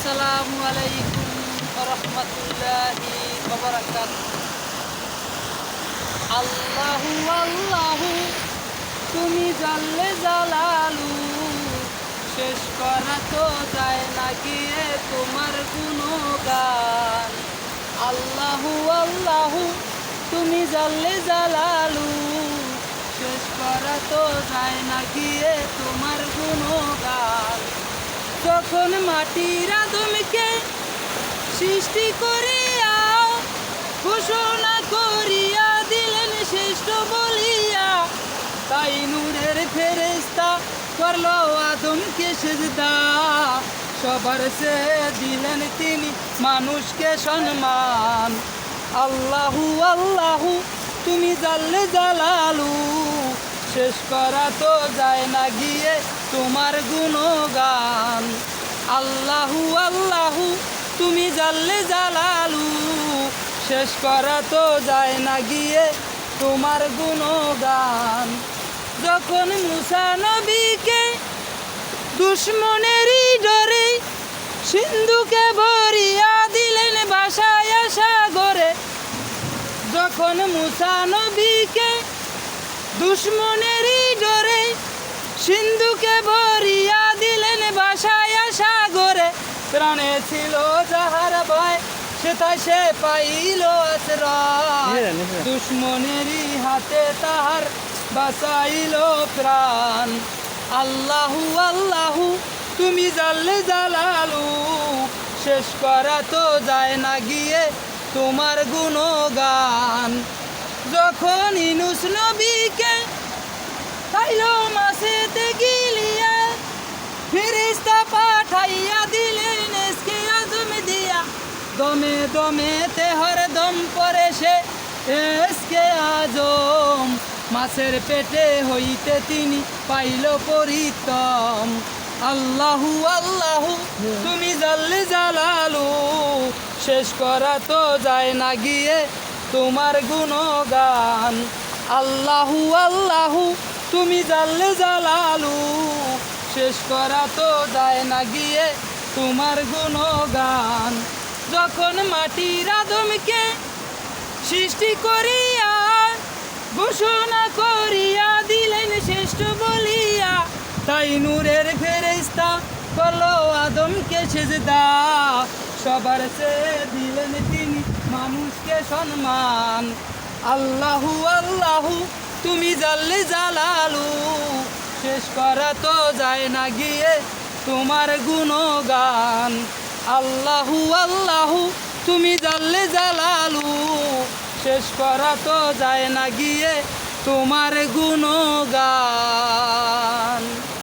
আসসালামু আলাইকুম ওয়া রাহমাতুল্লাহি ওয়া বারাকাতুহু। আল্লাহু আল্লাহু তুমি জাল্লে জালালু, শেষ করা তো যায় না গিয়ে তোমার গুণগান। আল্লাহু আল্লাহু তুমি জাল্লে জালালু, শেষ করা তো যায় না গিয়ে তোমার গুণগান। যখন মাটির আদমকে সৃষ্টি করিয়া ঘোষণা করিয়া দিলেন শ্রেষ্ঠ বলিয়া, তাই নূরের ফেরেশতা করলো আদমকে সেজদা। সবার সে দিলেন তিনি মানুষকে সম্মান। আল্লাহু আল্লাহু তুমি জাল্লে জালালু, শেষ করা তো যায় না গিয়ে তোমার গুণগান। আল্লাহু আল্লাহু তুমি জাল্লে জালালু, শেষ করা তো যায় না গিয়ে তোমার গুণগান। যখন মুসা নবীকে দুশ্মনেরই ডরে সিন্ধুকে ভরিয়া দিলেন ভাসায়া সাগরে, যখন মুসা নবীকে দুশ্মনেরই ডরে সিন্ধুকে ভরিয়া দিলেন ভাসায়া সাগরে, প্রাণে ছিল যাহার ভয় সেটাই সে পাইল আশ্রয়। দুশ্মনেরই হাতে তাহার বাঁচাইল প্রাণ। আল্লাহু আল্লাহু তুমি জাল্লে জালালু, শেষ করা তো যায় না গিয়ে তোমার গুণগান। যখন ইউনূস নবীকে খাইলো মাছেতে গিলিয়া, ফেরেশতা পাঠাইয়া দিলেন এসকে আজম দিয়া, দমে দমে তে হরদম পরে সে এসকে আজম। মাছের পেটে হইতে তিনি পাইল পরিত্রাণ। আল্লাহু আল্লাহু তুমি জাল্লে জালালু, শেষ করা তো যায় না গিয়ে তোমার গুণগান। আল্লাহু আল্লাহু তুমি জাল্লে জালালু, শেষ করা তো যায় না গিয়ে তোমার গুণগান। যখন মাটির আদমকে সৃষ্টি করিয়া ঘোষণা করিয়া দিলেন শ্রেষ্ঠ বলিয়া, তাই নূরের ফেরেশতা করলো আদমকে সেজদা। সবার সে দিলেন তিনি মানুষকে সম্মান। আল্লাহু আল্লাহু তুমি জাল্লে জালালু, শেষ করা তো যায় না গিয়ে তোমার গুণগান। আল্লাহু আল্লাহু তুমি জাল্লে জালালু, শেষ করা তো যায় না গিয়ে তোমার গুণগান।